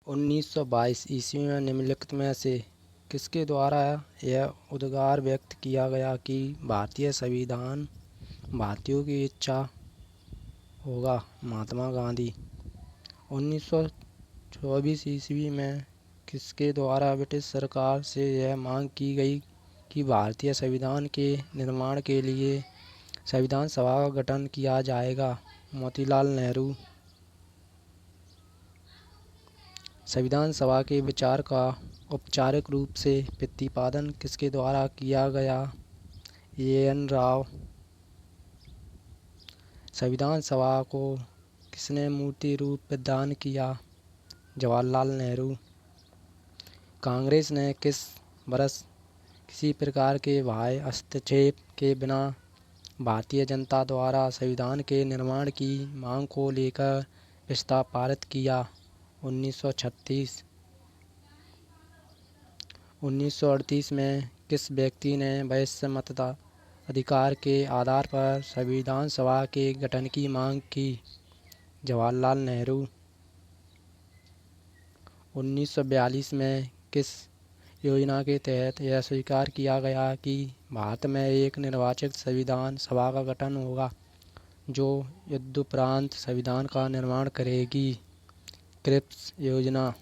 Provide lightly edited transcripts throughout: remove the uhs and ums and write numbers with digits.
1922 ईस्वी में निम्नलिखित में से किसके द्वारा यह उद्गार व्यक्त किया गया कि भारतीय संविधान भारतीयों की इच्छा होगा? महात्मा गांधी। 1924 ईस्वी में किसके द्वारा ब्रिटिश सरकार से यह मांग की गई कि भारतीय संविधान के निर्माण के लिए संविधान सभा का गठन किया जाएगा? मोतीलाल नेहरू। संविधान सभा के विचार का औपचारिक रूप से प्रतिपादन किसके द्वारा किया गया? एन राव। संविधान सभा को किसने मूर्ति रूप प्रदान किया? जवाहरलाल नेहरू। कांग्रेस ने किस वर्ष किसी प्रकार के बाह्य हस्तक्षेप के बिना भारतीय जनता द्वारा संविधान के निर्माण की मांग को लेकर प्रस्ताव पारित किया? 1936। 1938 में किस व्यक्ति ने वयस्क मताधिकार के आधार पर संविधान सभा के गठन की मांग की? जवाहरलाल नेहरू। 1942 में किस योजना के तहत यह स्वीकार किया गया कि भारत में एक निर्वाचित संविधान सभा का गठन होगा जो युद्धोपरांत संविधान का निर्माण करेगी? क्रिप्स योजना।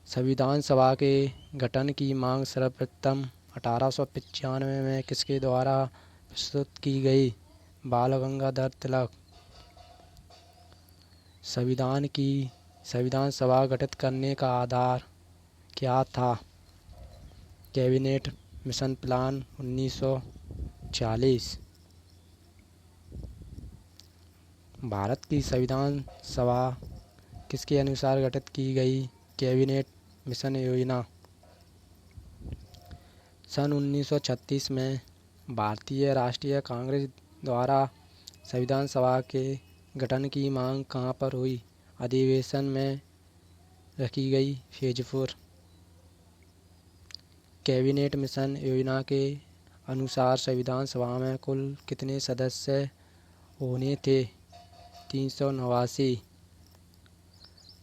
संविधान सभा के गठन की मांग सर्वप्रथम 1895 में किसके द्वारा प्रस्तुत की गई? बाल गंगाधर तिलक। संविधान सभा गठित करने का आधार क्या था? Cabinet mission plan 1940। भारत की संविधान सभा किसके अनुसार गठित की गई? कैबिनेट मिशन योजना। सन 1936 में भारतीय राष्ट्रीय कांग्रेस द्वारा संविधान सभा के गठन की मांग कहाँ पर हुई? अधिवेशन में रखी गई, फैजपुर। कैबिनेट मिशन योजना के अनुसार संविधान सभा में कुल कितने सदस्य होने थे? 389।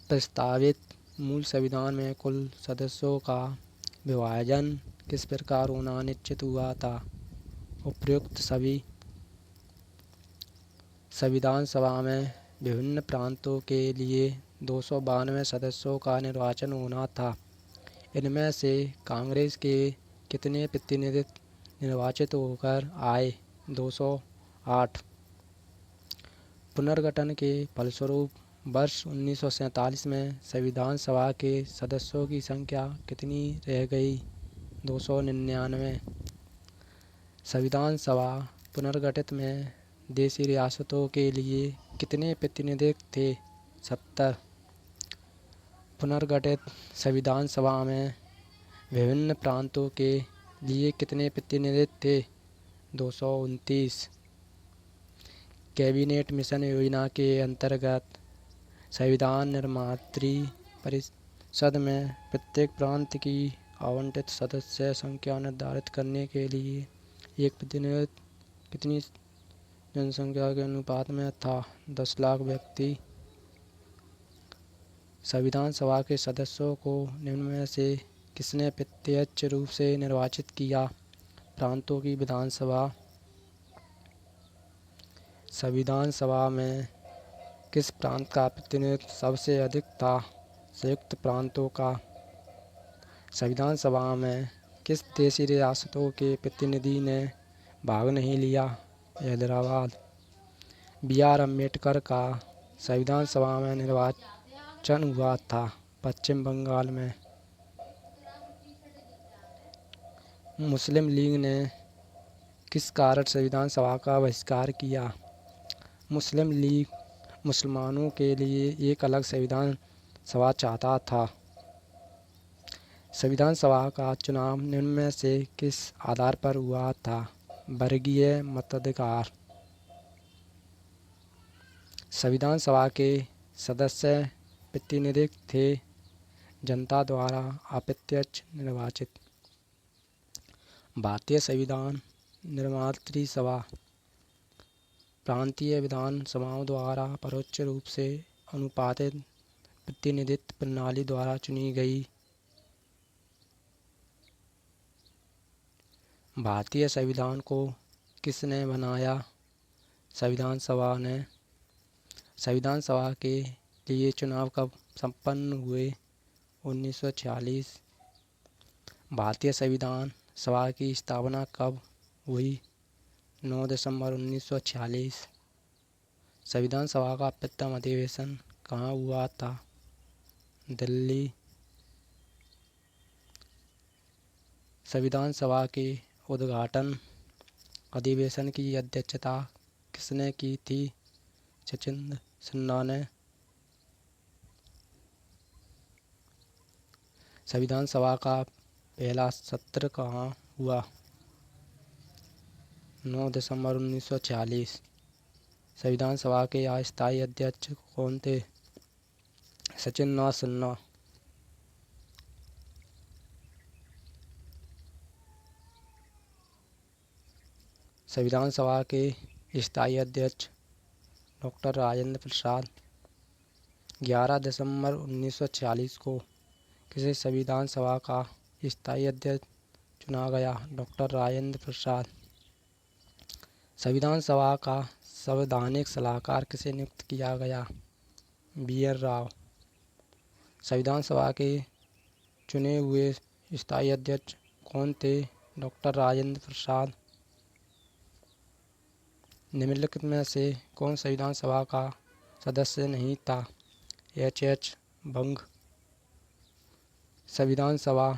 प्रस्तावित मूल संविधान में कुल सदस्यों का विभाजन किस प्रकार होना निश्चित हुआ था? उपयुक्त सभी। संविधान सभा में विभिन्न प्रांतों के लिए 292 सदस्यों का निर्वाचन होना था। इनमें से कांग्रेस के कितने प्रतिनिधि निर्वाचित होकर आए? 208। पुनर्गठन के फलस्वरूप वर्ष 1947 में संविधान सभा के सदस्यों की संख्या कितनी रह गई? 299। संविधान सभा पुनर्गठित में देशी रियासतों के लिए कितने प्रतिनिधि थे? 70। पुनर्गठित संविधान सभा में विभिन्न प्रांतों के लिए कितने प्रतिनिधि थे? 229। कैबिनेट मिशन योजना के अंतर्गत संविधान निर्मात्री परिषद में प्रत्येक प्रांत की आवंटित सदस्य संख्या निर्धारित करने के लिए एक प्रतिनिधि कितनी जनसंख्या के अनुपात में था? 10 लाख व्यक्ति। संविधान सभा के सदस्यों को निम्न में से किसने प्रत्यक्ष रूप से निर्वाचित किया? प्रांतों की विधानसभा। संविधान सभा में किस प्रांत का प्रतिनिधित्व सबसे अधिक था? संयुक्त प्रांतों का। संविधान सभा में किस देशी रियासतों के प्रतिनिधि ने भाग नहीं लिया? हैदराबाद। बी.आर. अम्बेडकर का संविधान सभा में निर्वाचन हुआ था। पश्चिम बंगाल में। मुस्लिम लीग ने किस कारण संविधान सभा का बहिष्कार किया? मुस्लिम लीग मुसलमानों के लिए एक अलग संविधान सभा चाहता था। संविधान सभा का चुनाव निम्न में से किस आधार पर हुआ था? वर्गीय मताधिकार। संविधान सभा के सदस्य प्रतिनिधि थे जनता द्वारा अप्रत्यक्ष निर्वाचित। भारतीय संविधान निर्मात्री सभा प्रांतीय विधान सभाओं द्वारा परोक्ष रूप से अनुपातित प्रतिनिधित्व प्रणाली द्वारा चुनी गई। भारतीय संविधान को किसने बनाया? संविधान सभा ने। संविधान सभा के लिए चुनाव कब संपन्न हुए? 1946। भारतीय संविधान सभा की स्थापना कब हुई? 9 दिसंबर 1946। संविधान सभा का प्रथम अधिवेशन कहाँ हुआ था? दिल्ली। संविधान सभा के उद्घाटन अधिवेशन की अध्यक्षता किसने की थी? सचिंद्र सिन्हा ने। संविधान सभा का पहला सत्र कहाँ हुआ? 9 दिसंबर 1946। संविधान सभा के अस्थायी अध्यक्ष कौन थे? सचिंद्र सिन्हा। संविधान सभा के स्थायी अध्यक्ष डॉक्टर राजेंद्र प्रसाद। 11 दिसंबर 1946 को किसे संविधान सभा का स्थायी अध्यक्ष चुना गया? डॉक्टर राजेंद्र प्रसाद। संविधान सभा का संवैधानिक सलाहकार किसे नियुक्त किया गया? BR राव। संविधान सभा के चुने हुए स्थायी अध्यक्ष कौन थे? डॉक्टर राजेंद्र प्रसाद। निम्नलिखित में से कौन संविधान सभा का सदस्य नहीं था? H. बंग। संविधान सभा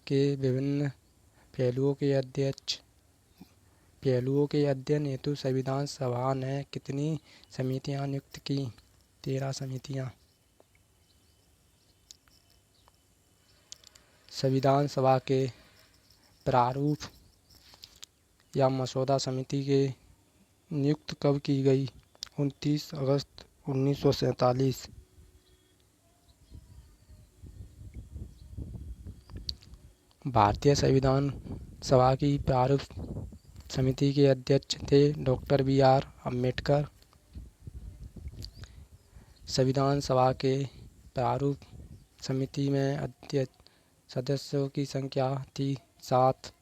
के विभिन्न पहलुओं के अध्ययन हेतु संविधान सभा ने कितनी समितियां नियुक्त की? 13 समितियां। संविधान सभा के प्रारूप या मसौदा समिति के नियुक्त कब की गई? 29 अगस्त 1947। भारतीय संविधान सभा की प्रारूप समिति के अध्यक्ष थे डॉक्टर BR अम्बेडकर। संविधान सभा के प्रारूप समिति में अध्यक्ष सदस्यों की संख्या थी 7।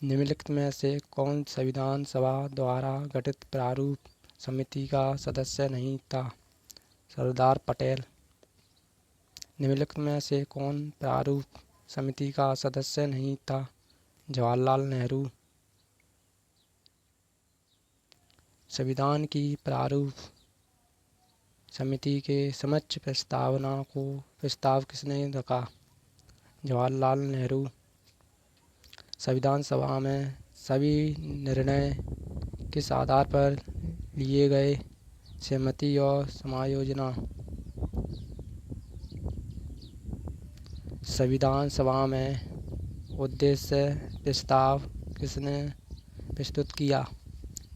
निम्नलिखित में से कौन संविधान सभा द्वारा गठित प्रारूप समिति का सदस्य नहीं था? सरदार पटेल। निम्नलिखित में से कौन प्रारूप समिति का सदस्य नहीं था? जवाहरलाल नेहरू। संविधान की प्रारूप समिति के समक्ष प्रस्ताव किसने रखा? जवाहरलाल नेहरू। संविधान सभा में सभी निर्णय किस आधार पर लिए गए? सहमति और समायोजन। संविधान सभा में उद्देश्य प्रस्ताव किसने प्रस्तुत किया?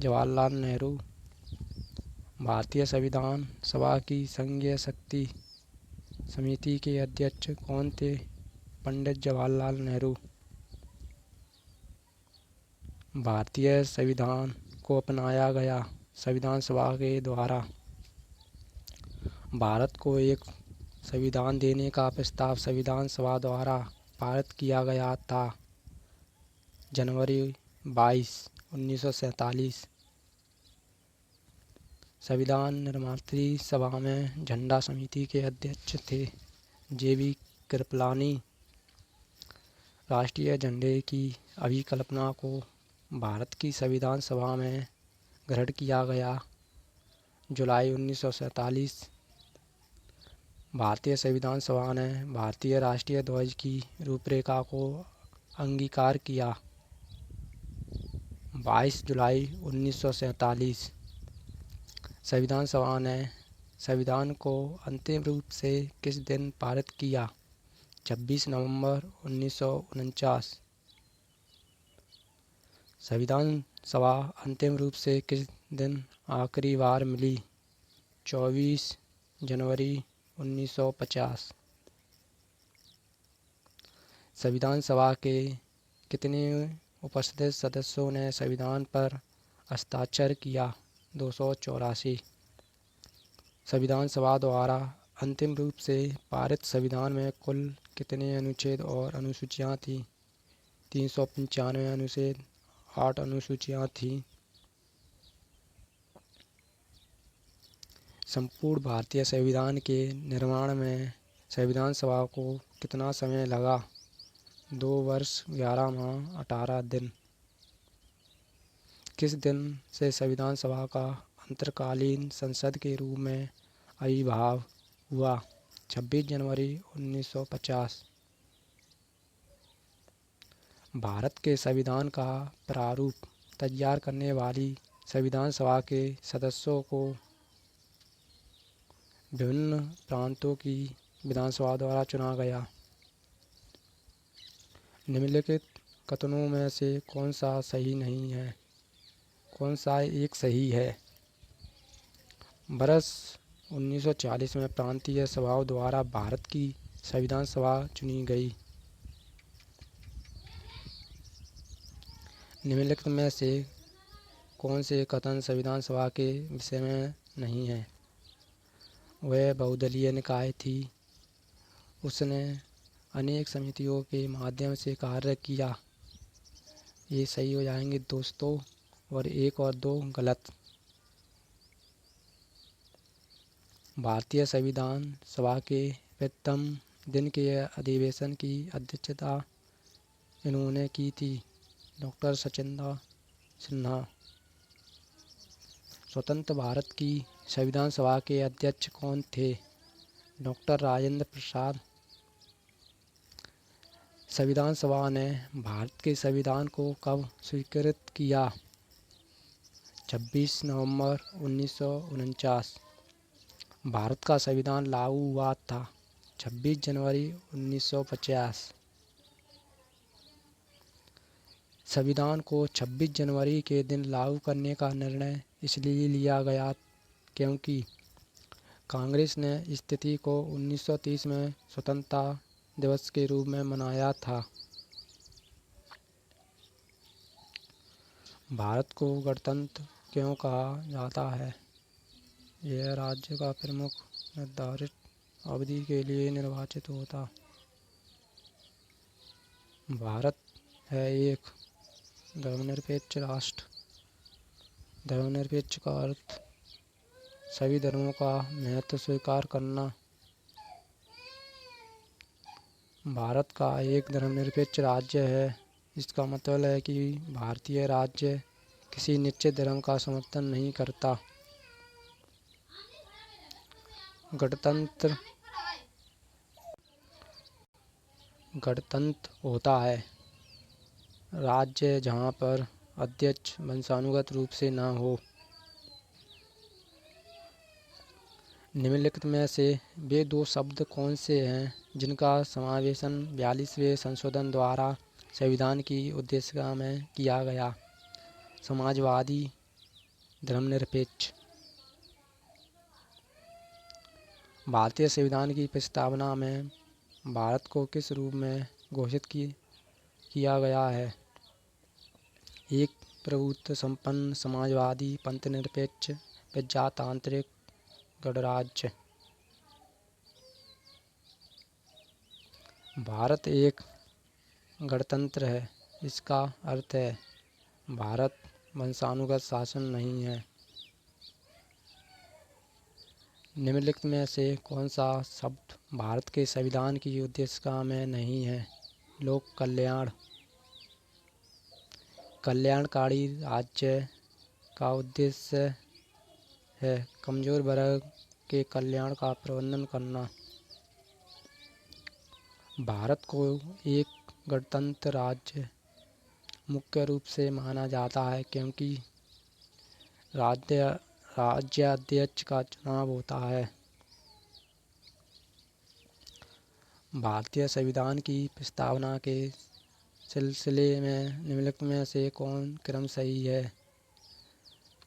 जवाहरलाल नेहरू। भारतीय संविधान सभा की संघीय शक्ति समिति के अध्यक्ष कौन थे? पंडित जवाहरलाल नेहरू। भारतीय संविधान को अपनाया गया संविधान सभा के द्वारा भारत को एक संविधान देने का प्रस्ताव संविधान सभा द्वारा पारित किया गया था जनवरी 22, 1947। संविधान निर्मात्री सभा में झंडा समिति के अध्यक्ष थे JB कृपलानी। राष्ट्रीय झंडे की अभिकल्पना को भारत की संविधान सभा में ग्रहण किया गया जुलाई 1947। भारतीय संविधान सभा ने भारतीय राष्ट्रीय ध्वज की रूपरेखा को अंगीकार किया 22 जुलाई 1947। संविधान सभा ने संविधान को अंतिम रूप से किस दिन पारित किया? 26 नवंबर 1949। संविधान सभा अंतिम रूप से किस दिन आखिरी बार मिली? 24 जनवरी 1950। संविधान सभा के कितने उपस्थित सदस्यों ने संविधान पर हस्ताक्षर किया? 284। संविधान सभा द्वारा अंतिम रूप से पारित संविधान में कुल कितने अनुच्छेद और अनुसूचियाँ थीं? 395 अनुच्छेद, 8 अनुसूचियाँ थीं। संपूर्ण भारतीय संविधान के निर्माण में संविधान सभा को कितना समय लगा? 2 वर्ष 11 माह 18 दिन। किस दिन से संविधान सभा का अंतरकालीन संसद के रूप में आविर्भाव हुआ? 26 जनवरी 1950। भारत के संविधान का प्रारूप तैयार करने वाली संविधान सभा के सदस्यों को विभिन्न प्रांतों की विधानसभा द्वारा चुना गया। निम्नलिखित कथनों में से कौन सा सही नहीं है? कौन सा एक सही है? वर्ष 1940 में प्रांतीय सभाओं द्वारा भारत की संविधान सभा चुनी गई। निम्नलिखित में से कौन से कथन संविधान सभा के विषय में नहीं है? वह बहुदलीय निकाय थी। उसने अनेक समितियों के माध्यम से कार्य किया। ये सही हो जाएंगे दोस्तों, और 1 और 2 गलत। भारतीय संविधान सभा के प्रथम दिन के अधिवेशन की अध्यक्षता इन्होंने की थी, डॉक्टर सचिंद्र सिन्हा। स्वतंत्र भारत की संविधान सभा के अध्यक्ष कौन थे? डॉक्टर राजेंद्र प्रसाद। संविधान सभा ने भारत के संविधान को कब स्वीकृत किया? 26 नवंबर 1949। भारत का संविधान लागू हुआ था 26 जनवरी 1950। संविधान को 26 जनवरी के दिन लागू करने का निर्णय इसलिए लिया गया क्योंकि कांग्रेस ने स्थिति को 1930 में स्वतंत्रता दिवस के रूप में मनाया था। भारत को गणतंत्र क्यों कहा जाता है? यह राज्य का प्रमुख निर्धारित अवधि के लिए निर्वाचित होता। भारत है एक धर्मनिरपेक्ष राष्ट्र। धर्मनिरपेक्ष का अर्थ सभी धर्मों का महत्व स्वीकार करना। भारत का एक धर्मनिरपेक्ष राज्य है। इसका मतलब है कि भारतीय राज्य किसी निश्चित धर्म का समर्थन नहीं करता। गणतंत्र होता है राज्य जहाँ पर अध्यक्ष वंशानुगत रूप से न हो। निम्नलिखित में से वे 2 शब्द कौन से हैं जिनका समावेशन 42वें संशोधन द्वारा संविधान की उद्देशिका में किया गया? समाजवादी, धर्मनिरपेक्ष। भारतीय संविधान की प्रस्तावना में भारत को किस रूप में घोषित किया गया है? एक प्रभुत्व संपन्न समाजवादी पंथनिरपेक्ष प्रजातांत्रिक गणराज्य। भारत एक गणतंत्र है। इसका अर्थ है भारत वंशानुगत शासन नहीं है। निम्नलिखित में से कौन सा शब्द भारत के संविधान की उद्देशिका में नहीं है? लोक कल्याण। कल्याणकारी राज्य का उद्देश्य है कमजोर वर्ग के कल्याण का प्रबंधन करना। भारत को एक गणतंत्र राज्य मुख्य रूप से माना जाता है क्योंकि राज्याध्यक्ष का चुनाव होता है। भारतीय संविधान की प्रस्तावना के सिलसिले में निम्नलिखित में से कौन क्रम सही है?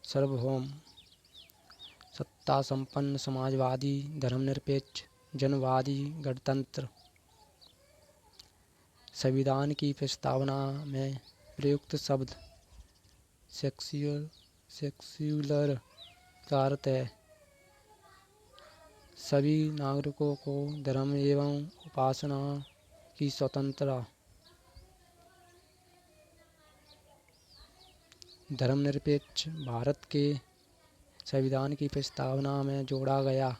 सार्वभौम, सत्ता संपन्न समाजवादी धर्मनिरपेक्ष जनवादी गणतंत्र। संविधान की प्रस्तावना में प्रयुक्त शब्द सेक्सुअल सेक्युलर का अर्थ है सभी नागरिकों को धर्म एवं उपासना की स्वतंत्रता। धर्मनिरपेक्ष भारत के संविधान की प्रस्तावना में जोड़ा गया।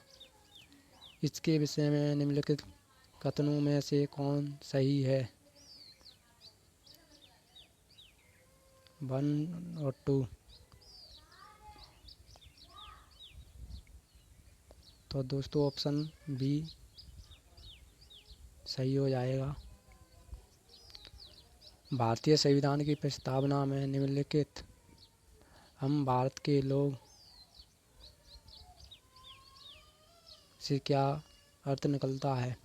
इसके विषय में निम्नलिखित कथनों में से कौन सही है? 1 और 2। तो दोस्तों ऑप्शन बी सही हो जाएगा। भारतीय संविधान की प्रस्तावना में निम्नलिखित हम भारत के लोग से क्या अर्थ निकलता है?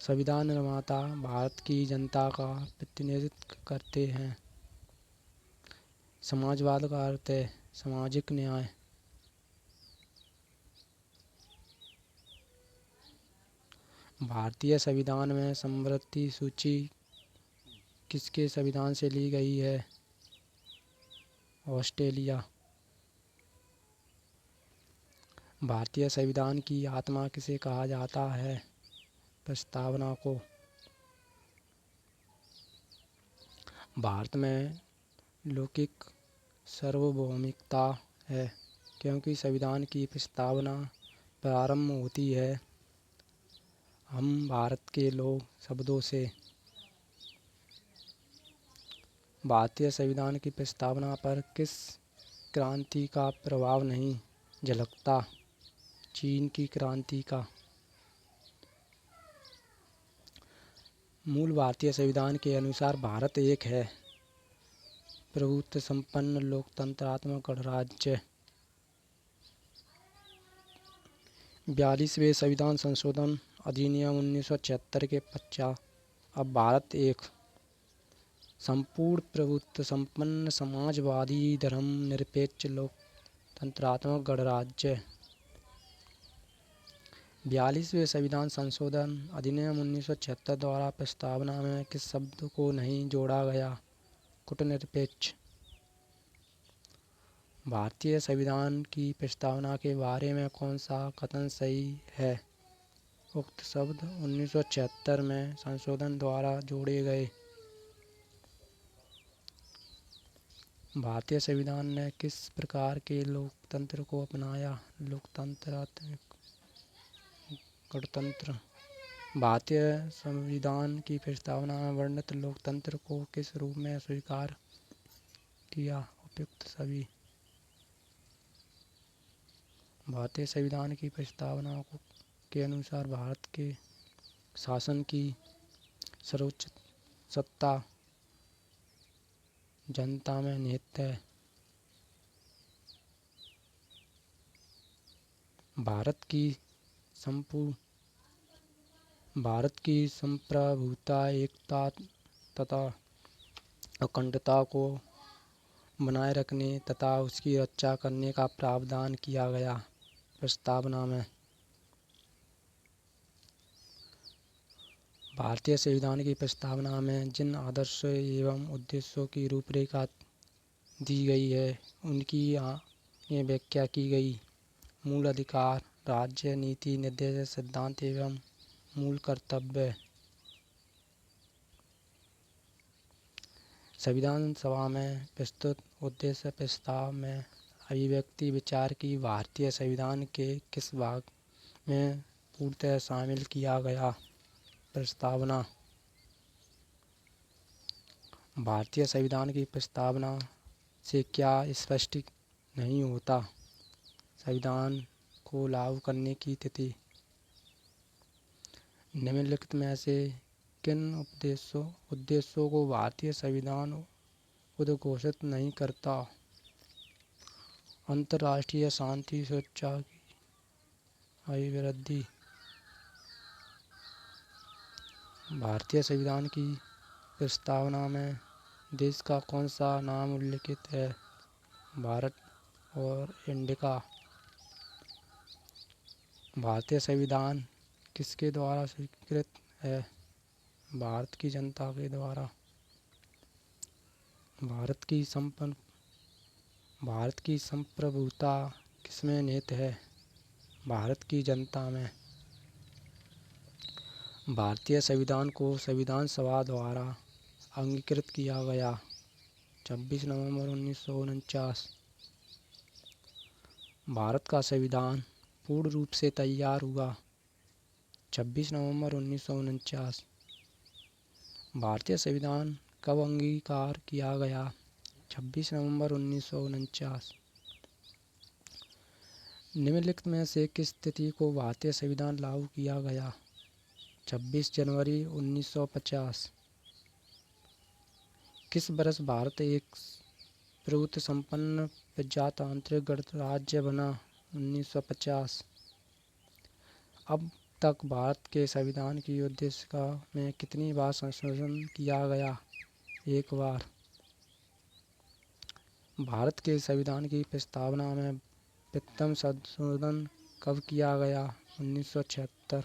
संविधान निर्माता भारत की जनता का प्रतिनिधित्व करते हैं। समाजवाद का अर्थ है सामाजिक न्याय। भारतीय संविधान में समवर्ती सूची किसके संविधान से ली गई है? ऑस्ट्रेलिया। भारतीय संविधान की आत्मा किसे कहा जाता है? प्रस्तावना को। भारत में लौकिक सार्वभौमिकता है क्योंकि संविधान की प्रस्तावना प्रारंभ होती है हम भारत के लोग शब्दों से। भारतीय संविधान की प्रस्तावना पर किस क्रांति का प्रभाव नहीं झलकता? चीन की क्रांति का। मूल भारतीय संविधान के अनुसार भारत एक है प्रभुत्व संपन्न लोकतंत्रात्मक गणराज्य। 42वें संविधान संशोधन अधिनियम 1976 के पश्चात अब भारत एक संपूर्ण प्रभुत्व संपन्न समाजवादी धर्मनिरपेक्ष लोकतंत्रात्मक गणराज्य। 42वें संविधान संशोधन अधिनियम 1976 द्वारा प्रस्तावना में किस शब्द को नहीं जोड़ा गया? कूटनिरपेक्ष। भारतीय संविधान की प्रस्तावना के बारे में कौन सा कथन सही है? उक्त शब्द 1976 में संशोधन द्वारा जोड़े गए। भारतीय संविधान ने किस प्रकार के लोकतंत्र को अपनाया? लोकतंत्रात्मक गणतंत्र। भारतीय संविधान की प्रस्तावना में वर्णित लोकतंत्र को किस रूप में स्वीकार किया? उपयुक्त सभी। भारतीय संविधान की प्रस्तावना के अनुसार भारत के शासन की सर्वोच्च सत्ता जनता में निहित है। भारत की संप्रभुता एकता तथा अखंडता को बनाए रखने तथा उसकी रक्षा करने का प्रावधान किया गया। प्रस्तावना में भारतीय संविधान की प्रस्तावना में जिन आदर्शों एवं उद्देश्यों की रूपरेखा दी गई है उनकी ये व्याख्या की गई। मूल अधिकार, राज्य नीति, निर्देश सिद्धांत एवं मूल कर्तव्य। संविधान सभा में प्रस्तुत उद्देश्य प्रस्ताव में अभिव्यक्ति विचार की भारतीय संविधान के किस भाग में पूर्णतः शामिल किया गया? प्रस्तावना। भारतीय संविधान की प्रस्तावना से क्या स्पष्ट नहीं होता? संविधान को लागू करने की तिथि। निम्नलिखित में से किन उद्देश्यों को भारतीय संविधान उद्घोषित नहीं करता? अंतर्राष्ट्रीय शांति, सुरक्षा की अभिवृद्धि। भारतीय संविधान की प्रस्तावना में देश का कौन सा नाम उल्लिखित है? भारत और इंडिका। भारतीय संविधान किसके द्वारा स्वीकृत है? भारत की जनता के द्वारा। भारत की संप्रभुता किसमें निहित है? भारत की जनता में। भारतीय संविधान को संविधान सभा द्वारा अंगीकृत किया गया। 26 नवंबर 1949। भारत का संविधान पूर्ण रूप से तैयार हुआ। 26 नवंबर 1949। भारतीय संविधान कब अंगीकार किया गया? 26 नवंबर 1949। निम्नलिखित में से किस तिथि को भारतीय संविधान लागू किया गया? 26 जनवरी 1950। किस वर्ष भारत एक प्रभुत्व संपन्न प्रजातांत्रिक गणराज्य बना? 1950। अब तक भारत के संविधान की उद्देशिका में कितनी बार संशोधन किया गया? एक बार। भारत के संविधान की प्रस्तावना में प्रथम संशोधन कब किया गया? 1976।